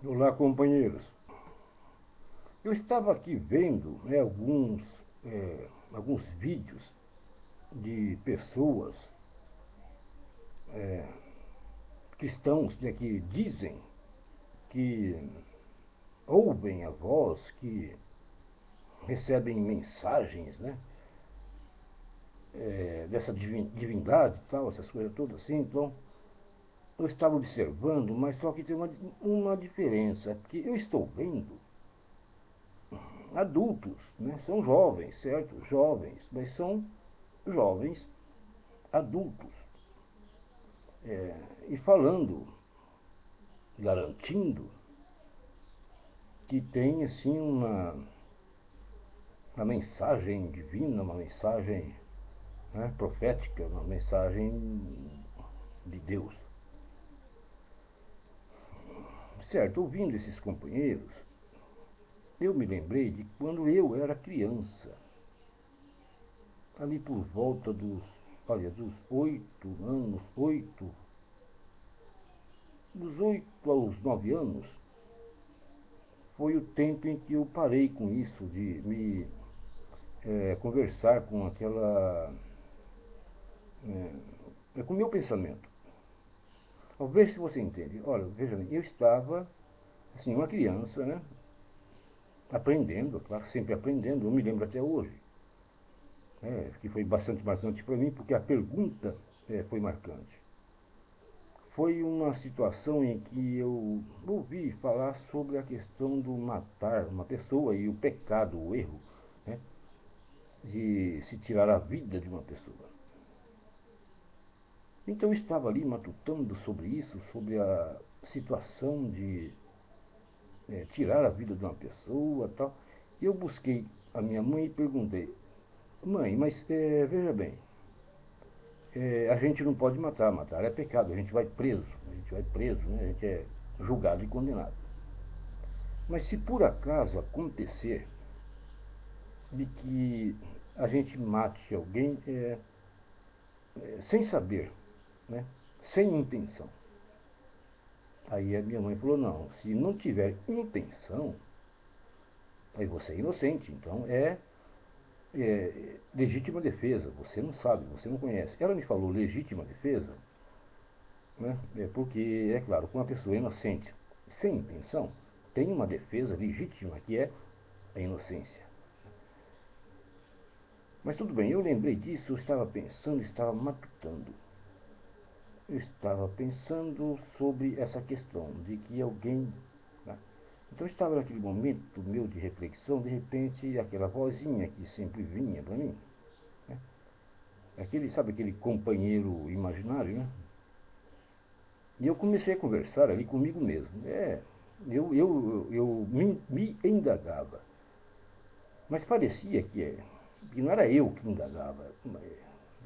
Olá, companheiros. Eu estava aqui vendo, né, alguns vídeos de pessoas cristãos, né, que dizem que ouvem a voz, que recebem mensagens, né, dessa divindade e tal, essas coisas todas assim. Então, eu estava observando, mas só que tem uma diferença, porque eu estou vendo adultos, né, são jovens, certo? Jovens, mas são jovens adultos. E falando, garantindo que tem assim uma mensagem divina, uma mensagem, né, profética, uma mensagem de Deus. Certo, ouvindo esses companheiros, eu me lembrei de quando eu era criança, ali por volta dos 8 anos, dos 8 aos 9 anos, foi o tempo em que eu parei com isso de me conversar com aquela com o meu pensamento. Vamos ver se você entende. Olha, veja bem, eu estava, assim, uma criança, né? Aprendendo, claro, sempre aprendendo, eu me lembro até hoje. Que foi bastante marcante para mim, porque a pergunta foi marcante. Foi uma situação em que eu ouvi falar sobre a questão do matar uma pessoa e o pecado, o erro, né, de se tirar a vida de uma pessoa. Então eu estava ali matutando sobre isso, sobre a situação de tirar a vida de uma pessoa tal. E eu busquei a minha mãe e perguntei, mãe, mas veja bem, a gente não pode matar, matar é pecado, a gente vai preso, né? A gente é julgado e condenado. Mas se por acaso acontecer de que a gente mate alguém sem saber, né? Sem intenção. Aí a minha mãe falou, não, se não tiver intenção, aí você é inocente, então legítima defesa, você não sabe, você não conhece. Ela me falou legítima defesa, né? Porque, é claro, com uma pessoa inocente, sem intenção, tem uma defesa legítima que é a inocência. Mas tudo bem, eu lembrei disso, eu estava pensando, estava matutando. Eu estava pensando sobre essa questão de que alguém, né? Então eu estava naquele momento meu de reflexão, de repente aquela vozinha que sempre vinha para mim, né? Sabe aquele companheiro imaginário, né? E eu comecei a conversar ali comigo mesmo. Eu me indagava. Mas parecia que não era eu que indagava,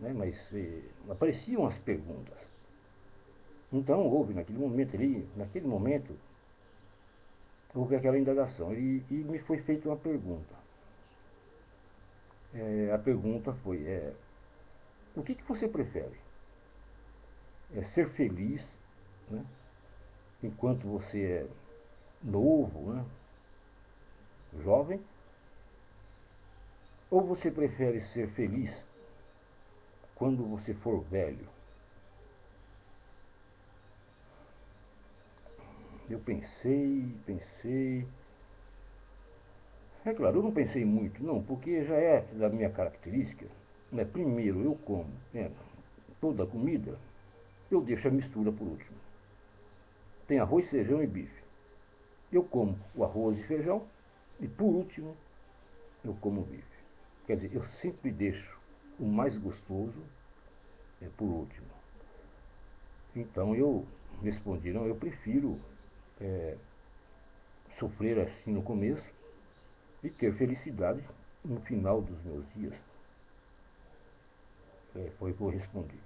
né, mas apareciam as perguntas. Então houve naquele momento, houve aquela indagação e me foi feita uma pergunta. A pergunta foi, o que você prefere? É ser feliz, né, enquanto você é novo, né, jovem, ou você prefere ser feliz quando você for velho? Eu pensei, pensei. É claro, eu não pensei muito, não, porque já é da minha característica. Né? Primeiro eu como, né, toda a comida, eu deixo a mistura por último. Tem arroz, feijão e bife. Eu como o arroz e feijão e por último eu como o bife. Quer dizer, eu sempre deixo o mais gostoso por último. Então eu respondi, não, eu prefiro é, sofrer assim no começo e ter felicidade no final dos meus dias. Foi o que eu respondi.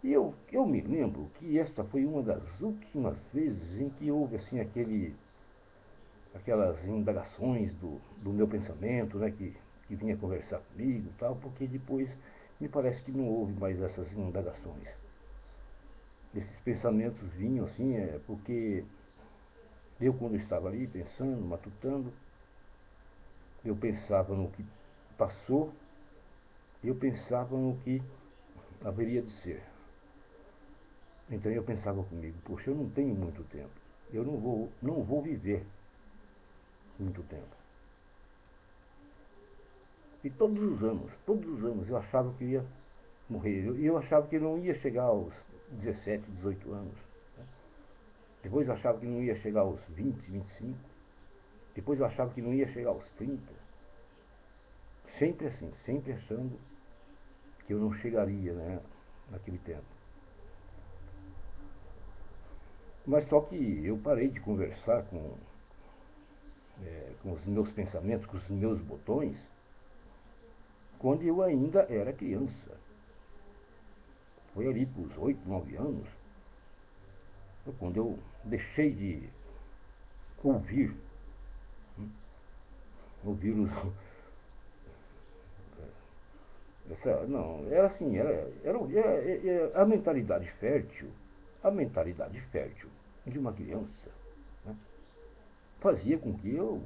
E eu me lembro que esta foi uma das últimas vezes em que houve assim aquelas indagações do meu pensamento, né, que vinha conversar comigo e tal, porque depois me parece que não houve mais essas indagações. Esses pensamentos vinham assim, porque Eu, quando estava ali pensando, matutando, eu pensava no que passou, eu pensava no que haveria de ser. Então eu pensava comigo, poxa, eu não tenho muito tempo, eu não vou viver muito tempo. E todos os anos eu achava que ia morrer. E eu achava que não ia chegar aos 17, 18 anos. Né? Depois eu achava que não ia chegar aos 20, 25. Depois eu achava que não ia chegar aos 30. Sempre assim, sempre achando que eu não chegaria, né, naquele tempo. Mas só que eu parei de conversar com os meus pensamentos, com os meus botões, quando eu ainda era criança. Foi ali para os 8, 9 anos, quando eu deixei de ouvir, ouvir os. Não, era assim, a mentalidade fértil de uma criança, né, fazia com que eu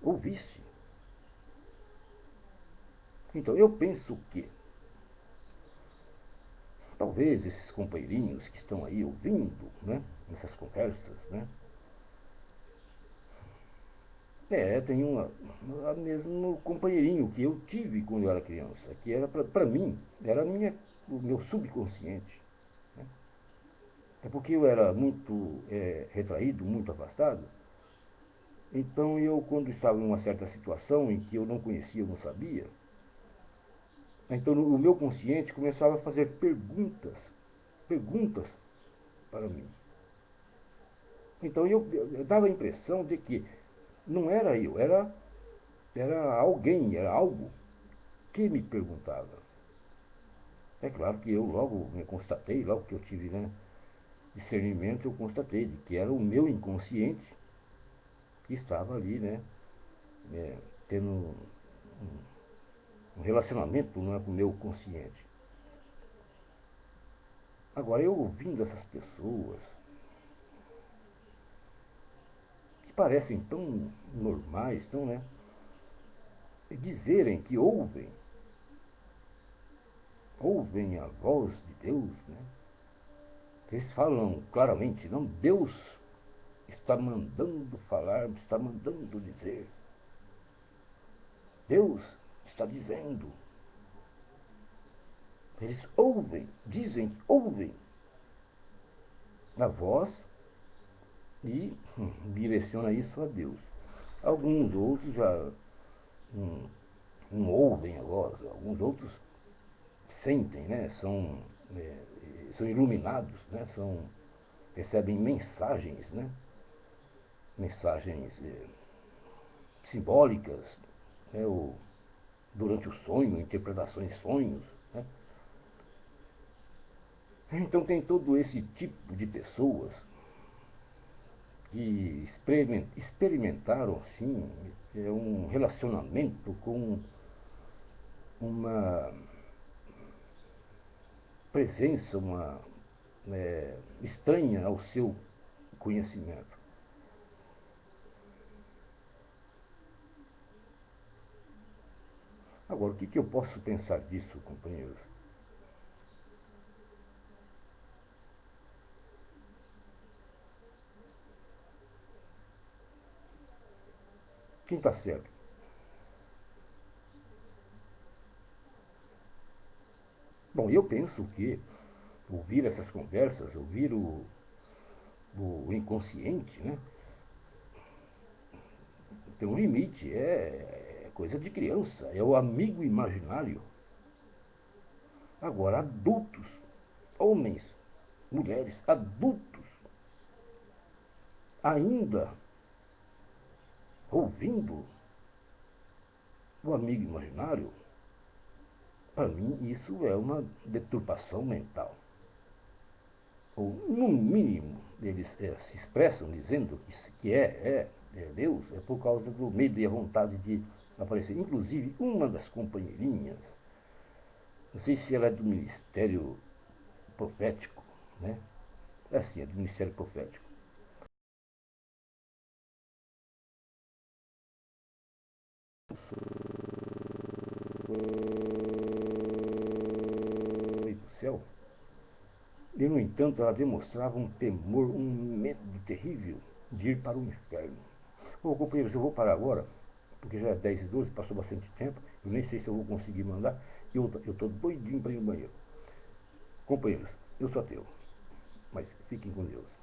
ouvisse. Então eu penso que talvez esses companheirinhos que estão aí ouvindo, né, nessas conversas, né, tem o mesmo companheirinho que eu tive quando eu era criança, que era para mim, era o meu subconsciente. Né? É porque eu era muito retraído, muito afastado. Então eu, quando estava em uma certa situação em que eu não conhecia, eu não sabia, então o meu consciente começava a fazer perguntas para mim. Então eu dava a impressão de que não era eu, era alguém, era algo que me perguntava. É claro que eu logo me constatei, logo que eu tive, né, discernimento, eu constatei de que era o meu inconsciente que estava ali, né, tendo um relacionamento, né, com o meu consciente. Agora, eu ouvindo essas pessoas que parecem tão normais, tão, né, dizerem que ouvem a voz de Deus, né? Eles falam claramente, não, Deus está mandando falar, está mandando dizer. Deus está dizendo. Eles ouvem, dizem que ouvem a voz e direciona isso a Deus. Alguns outros já não, não ouvem a voz, alguns outros sentem, né? São iluminados, né? Recebem mensagens, né? Mensagens simbólicas, né? Durante o sonho, interpretações de sonhos. Né? Então tem todo esse tipo de pessoas que experimentaram, sim, um relacionamento com uma presença, estranha ao seu conhecimento. Agora, o que eu posso pensar disso, companheiros? Quem está certo? Bom, eu penso que ouvir essas conversas, ouvir o inconsciente, né, tem um limite, é coisa de criança, é o amigo imaginário. Agora, adultos, homens, mulheres, adultos, ainda ouvindo o amigo imaginário, para mim isso é uma deturpação mental. Ou, no mínimo, eles se expressam dizendo que é Deus, é por causa do medo e a vontade de aparecer. Inclusive, uma das companheirinhas, não sei se ela é do Ministério Profético, né? É assim, é do Ministério Profético. do céu. E, no entanto, ela demonstrava um temor, um medo terrível de ir para o inferno. Ô, companheiros, eu vou parar agora, porque já é 10h12, passou bastante tempo, eu nem sei se eu vou conseguir mandar, e eu estou doidinho para ir no banheiro. Companheiros, eu sou ateu, mas fiquem com Deus.